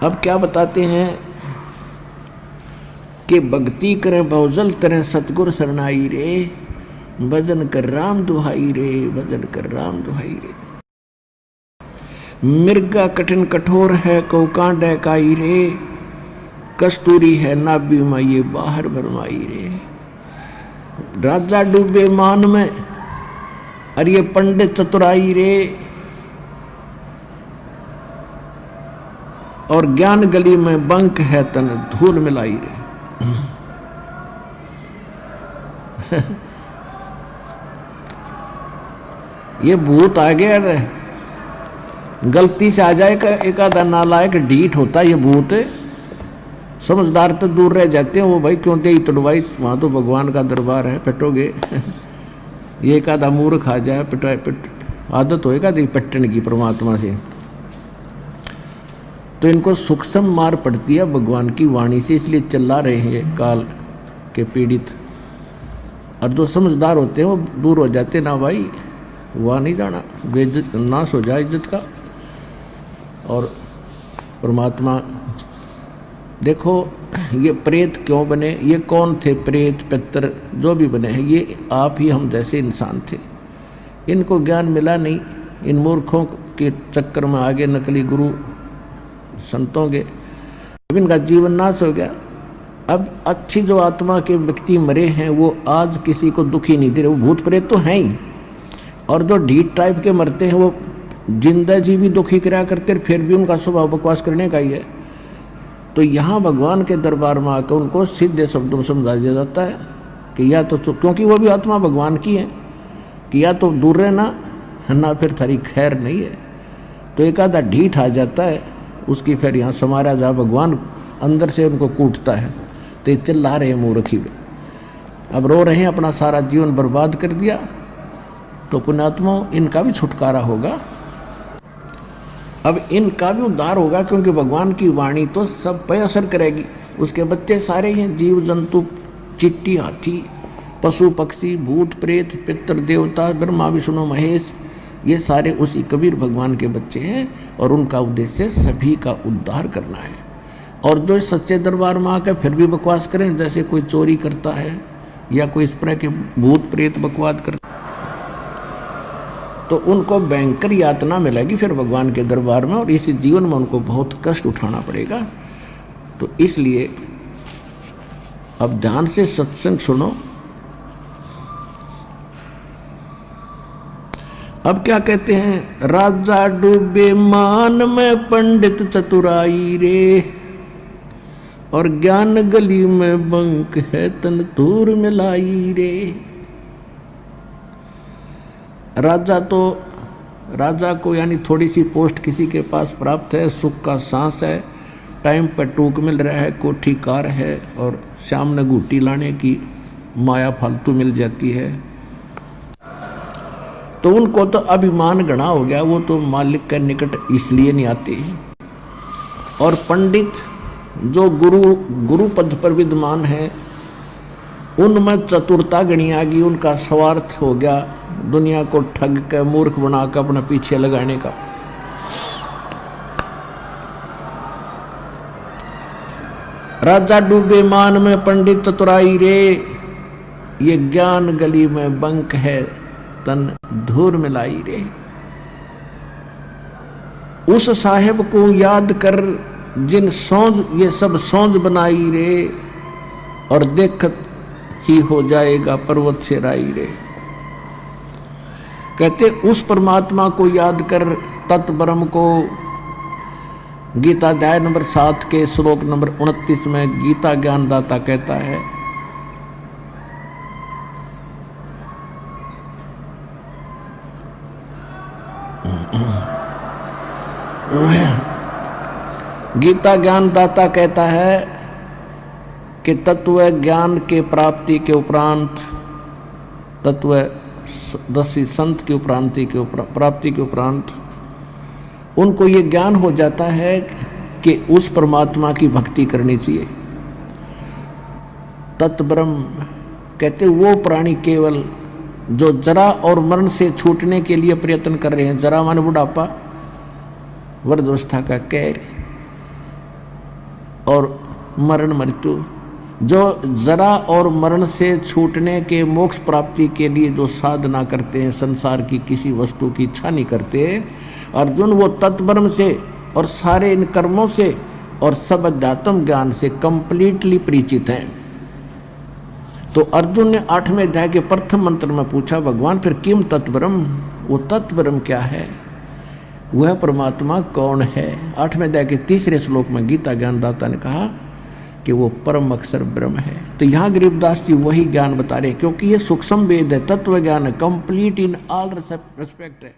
अब क्या बताते हैं कि भक्ति करें बहुजल करें सतगुर शरणाई रे, भजन कर राम दुहाई रे, भजन कर राम दुहाई रे। मिर्गा कठिन कठोर है कौ कांडे काई रे, कस्तूरी है नाभि में ये बाहर भरमाई रे। राजा डूबे मान में और ये पंडित चतुराई रे, और ज्ञान गली में बंक है तन धूल मिलाई रे। ये भूत आ गया रे, गलती से आ जाए एक आधा नालायक ढीठ होता ये भूत, समझदार तो दूर रह जाते हैं। वो भाई क्यों दे तोड़वाई, वहां तो भगवान का दरबार है, पिटोगे। ये एक आधा मूर्ख आ जाए पिटाए पिट, आदत होएगा दी पट्टन की परमात्मा से, तो इनको सूक्ष्म मार पड़ती है भगवान की वाणी से, इसलिए चिल्ला रहे हैं काल के पीड़ित। और जो समझदार होते हैं वो दूर हो जाते, ना भाई वहाँ नहीं जाना, बेइज्जत नाश हो जाए इज्जत का। और परमात्मा देखो ये प्रेत क्यों बने, ये कौन थे प्रेत पितर जो भी बने हैं, ये आप ही हम जैसे इंसान थे। इनको ज्ञान मिला नहीं, इन मूर्खों के चक्कर में आगे नकली गुरु संतों के, अब इनका जीवन नाश हो गया। अब अच्छी जो आत्मा के व्यक्ति मरे हैं वो आज किसी को दुखी नहीं दे रहे, वो भूत प्रेत तो हैं ही, और जो ढीठ टाइप के मरते हैं वो जिंदा जी भी दुखी कराया करते, फिर भी उनका स्वभाव बकवास करने का ही है। तो यहाँ भगवान के दरबार में आकर उनको सीधे शब्दों में समझा दिया जाता है कि या तो, क्योंकि वो भी आत्मा भगवान की है, कि या तो दूर रहना ना फिर थारी खैर नहीं है। तो एक आधा ढीठ आ जाता है, उसकी फिर यहाँ समारा जा भगवान अंदर से उनको कूटता है। तो ये चिल्ला रहे हैं मूर्खी में, अब रो रहे हैं, अपना सारा जीवन बर्बाद कर दिया। तो पुण्यात्मा इनका भी छुटकारा होगा, अब इनका भी उद्धार होगा, क्योंकि भगवान की वाणी तो सब पे असर करेगी। उसके बच्चे सारे हैं, जीव जंतु, चिट्टी, हाथी, पशु पक्षी, भूत प्रेत, पितर देवता, ब्रह्मा विष्णु महेश, ये सारे उसी कबीर भगवान के बच्चे हैं। और उनका उद्देश्य सभी का उद्धार करना है। और जो सच्चे दरबार में आकर फिर भी बकवास करें, जैसे कोई चोरी करता है या कोई इस तरह के भूत प्रेत बकवास करता, तो उनको भयंकर यातना मिलेगी फिर भगवान के दरबार में, और इसी जीवन में उनको बहुत कष्ट उठाना पड़ेगा। तो इसलिए अब ध्यान से सत्संग सुनो। अब क्या कहते हैं, राजा डूबे मान में पंडित चतुराई रे, और ज्ञान गली में बंक है तन दूर मिलाई रे। राजा को यानी थोड़ी सी पोस्ट किसी के पास प्राप्त है, सुख का सांस है, टाइम पर टूक मिल रहा है, कोठी कार है, और सामने गुट्टी लाने की माया फालतू मिल जाती है, तो उनको तो अभिमान गणा हो गया, वो तो मालिक के निकट इसलिए नहीं आते। और पंडित जो गुरु पद पर विद्यमान है, उनमें चतुरता गणी आ गई, उनका स्वार्थ हो गया दुनिया को ठग कर मूर्ख बनाकर अपने पीछे लगाने का। राजा डूबे मान में पंडित चतुराई रे, ये ज्ञान गली में बंक है तन धूर मिलाई रे। उस साहेब को याद कर जिन सौंज ये सब सौंज बनाई रे, और देखत ही हो जाएगा पर्वत से राई रे। कहते उस परमात्मा को याद कर, तत् ब्रह्म को। गीता अध्याय नंबर 7 के श्लोक नंबर 29 में गीता ज्ञानदाता कहता है, गीता ज्ञानदाता कहता है कि तत्व ज्ञान के प्राप्ति के उपरांत, तत्व दसी संत की प्राप्ति के उपरांत उनको ये ज्ञान हो जाता है कि उस परमात्मा की भक्ति करनी चाहिए। तत्ब्रह्म कहते वो प्राणी केवल जो जरा और मरण से छूटने के लिए प्रयत्न कर रहे हैं। जरा माने बुढ़ापा, वृद्धावस्था का कैर, और मरण मृत्यु, जो जरा और मरण से छूटने के मोक्ष प्राप्ति के लिए जो साधना करते हैं, संसार की किसी वस्तु की इच्छा नहीं करते अर्जुन, वो तत्ब्रह्म से और सारे इन कर्मों से और सब अध्यात्म ज्ञान से कंप्लीटली परिचित हैं। तो अर्जुन ने 8वें अध्याय के प्रथम मंत्र में पूछा, भगवान फिर किम तत्ब्रह्म, वो तत्ब्रह्म क्या है, वह परमात्मा कौन है। 8वें अध्याय के 3 श्लोक में गीता ज्ञानदाता ने कहा कि वो परम अक्षर ब्रह्म है। तो यहाँ गरीबदास जी वही ज्ञान बता रहे, क्योंकि ये सूक्ष्म वेद है, तत्व ज्ञान है, कंप्लीट इन ऑल रेस्पेक्ट है।